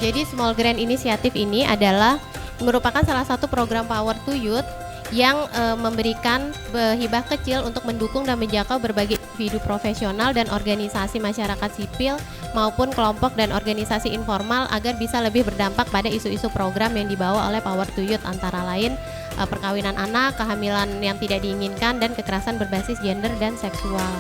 Jadi Small Grand Initiative ini adalah merupakan salah satu program Power to Youth yang memberikan hibah kecil untuk mendukung dan menjangkau berbagai individu profesional dan organisasi masyarakat sipil maupun kelompok dan organisasi informal agar bisa lebih berdampak pada isu-isu program yang dibawa oleh Power to Youth, antara lain perkawinan anak, kehamilan yang tidak diinginkan, dan kekerasan berbasis gender dan seksual.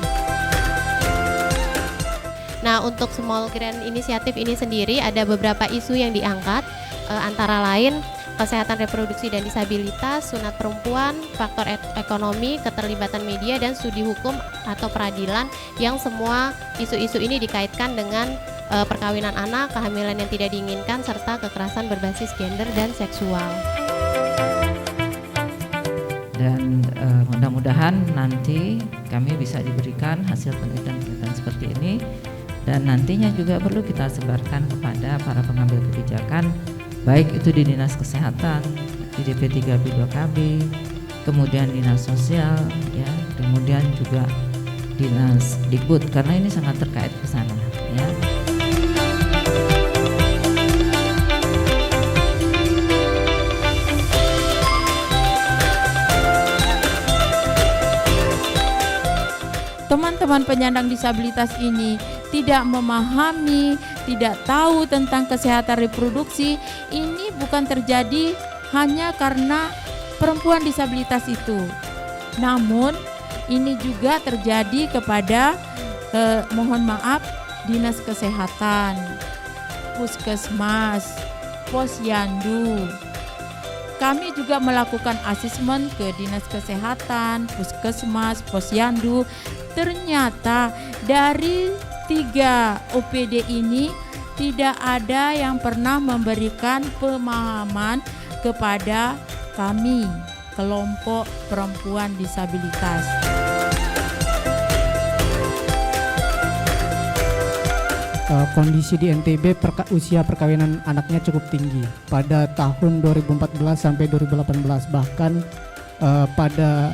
Nah, untuk Small Grand Initiative ini sendiri ada beberapa isu yang diangkat, antara lain kesehatan reproduksi dan disabilitas, sunat perempuan, faktor ekonomi, keterlibatan media, dan studi hukum atau peradilan, yang semua isu-isu ini dikaitkan dengan perkawinan anak, kehamilan yang tidak diinginkan, serta kekerasan berbasis gender dan seksual. Dan mudah-mudahan nanti kami bisa diberikan hasil penelitian-penelitian seperti ini, dan nantinya juga perlu kita sebarkan kepada para pengambil kebijakan, baik itu di Dinas Kesehatan, di DP3 B2KB, kemudian Dinas Sosial, ya, kemudian juga Dinas Dikbud, karena ini sangat terkait ke sana, ya. Teman-teman penyandang disabilitas ini tidak memahami, tidak tahu tentang kesehatan reproduksi. Ini bukan terjadi hanya karena perempuan disabilitas itu, namun ini juga terjadi kepada mohon maaf, Dinas Kesehatan, Puskesmas, Posyandu. Kami juga melakukan asesmen ke Dinas Kesehatan, Puskesmas, Posyandu. Ternyata dari 3 OPD ini tidak ada yang pernah memberikan pemahaman kepada kami, kelompok perempuan disabilitas. Kondisi di NTB usia perkawinan anaknya cukup tinggi pada tahun 2014 sampai 2018, bahkan pada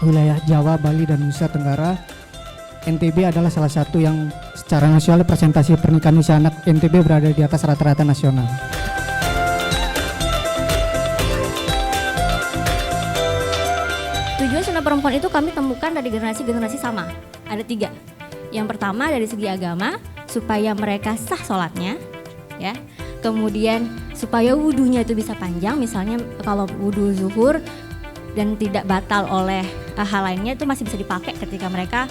wilayah Jawa, Bali, dan Nusa Tenggara, NTB adalah salah satu yang secara nasional presentasi pernikahan usia anak NTB berada di atas rata-rata nasional. Tujuan sunat perempuan itu kami temukan dari generasi-generasi sama, ada 3. Yang pertama dari segi agama, supaya mereka sah sholatnya, ya. Kemudian supaya wudhunya itu bisa panjang, misalnya kalau wudhu zuhur dan tidak batal oleh hal lainnya itu masih bisa dipakai ketika mereka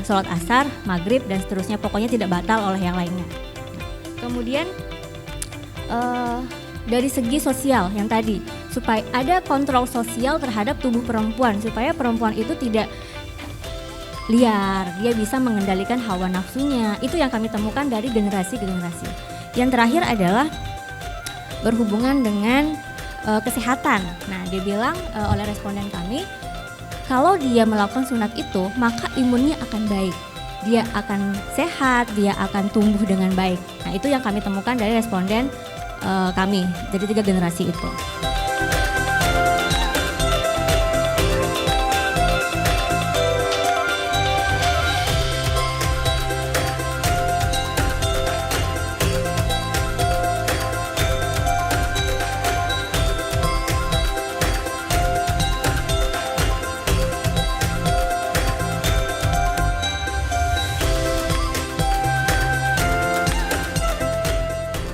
sholat asar, maghrib, dan seterusnya, pokoknya tidak batal oleh yang lainnya. Kemudian dari segi sosial yang tadi, supaya ada kontrol sosial terhadap tubuh perempuan, supaya perempuan itu tidak liar, dia bisa mengendalikan hawa nafsunya. Itu yang kami temukan dari generasi ke generasi. Yang terakhir adalah berhubungan dengan kesehatan. Nah, dia bilang oleh responden kami, kalau dia melakukan sunat itu, maka imunnya akan baik. Dia akan sehat, dia akan tumbuh dengan baik. Nah, itu yang kami temukan dari responden kami, dari 3 generasi itu.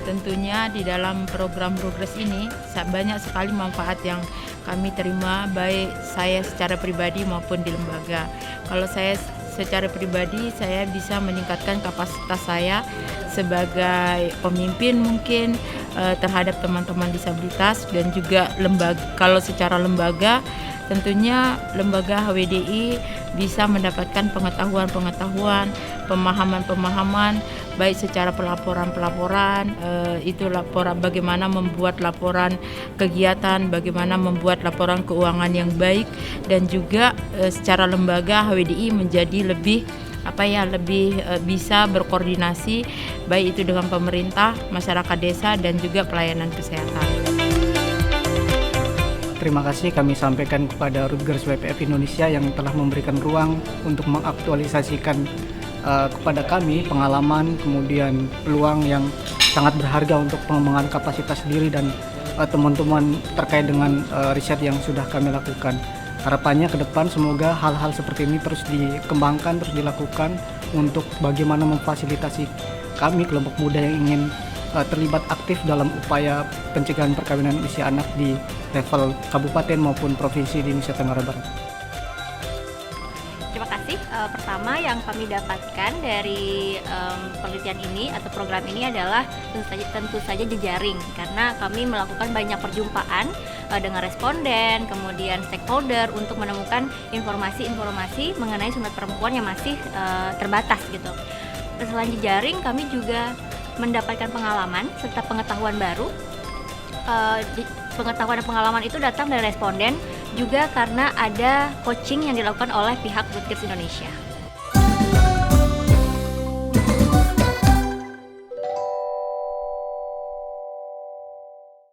Tentunya di dalam program progres ini banyak sekali manfaat yang kami terima, baik saya secara pribadi maupun di lembaga. Kalau saya secara pribadi, saya bisa meningkatkan kapasitas saya sebagai pemimpin mungkin terhadap teman-teman disabilitas, dan juga lembaga. Kalau secara lembaga, tentunya lembaga HWDI bisa mendapatkan pengetahuan-pengetahuan, pemahaman-pemahaman, baik secara pelaporan-pelaporan, itu laporan bagaimana membuat laporan kegiatan, bagaimana membuat laporan keuangan yang baik, dan juga secara lembaga HWDI menjadi lebih bisa berkoordinasi baik itu dengan pemerintah, masyarakat desa, dan juga pelayanan kesehatan. Terima kasih kami sampaikan kepada Rutgers WPF Indonesia yang telah memberikan ruang untuk mengaktualisasikan kepada kami pengalaman, kemudian peluang yang sangat berharga untuk pengembangan kapasitas diri dan teman-teman terkait dengan riset yang sudah kami lakukan. Harapannya ke depan semoga hal-hal seperti ini terus dikembangkan, terus dilakukan untuk bagaimana memfasilitasi kami kelompok muda yang ingin terlibat aktif dalam upaya pencegahan perkawinan usia anak di level kabupaten maupun provinsi di Nusa Tenggara Barat. Terima kasih. Pertama yang kami dapatkan dari penelitian ini atau program ini adalah tentu saja jejaring, karena kami melakukan banyak perjumpaan dengan responden, kemudian stakeholder untuk menemukan informasi-informasi mengenai sunat perempuan yang masih terbatas gitu. Selain jejaring, kami juga mendapatkan pengalaman serta pengetahuan baru. Pengetahuan dan pengalaman itu datang dari responden juga karena ada coaching yang dilakukan oleh pihak Good Kids Indonesia.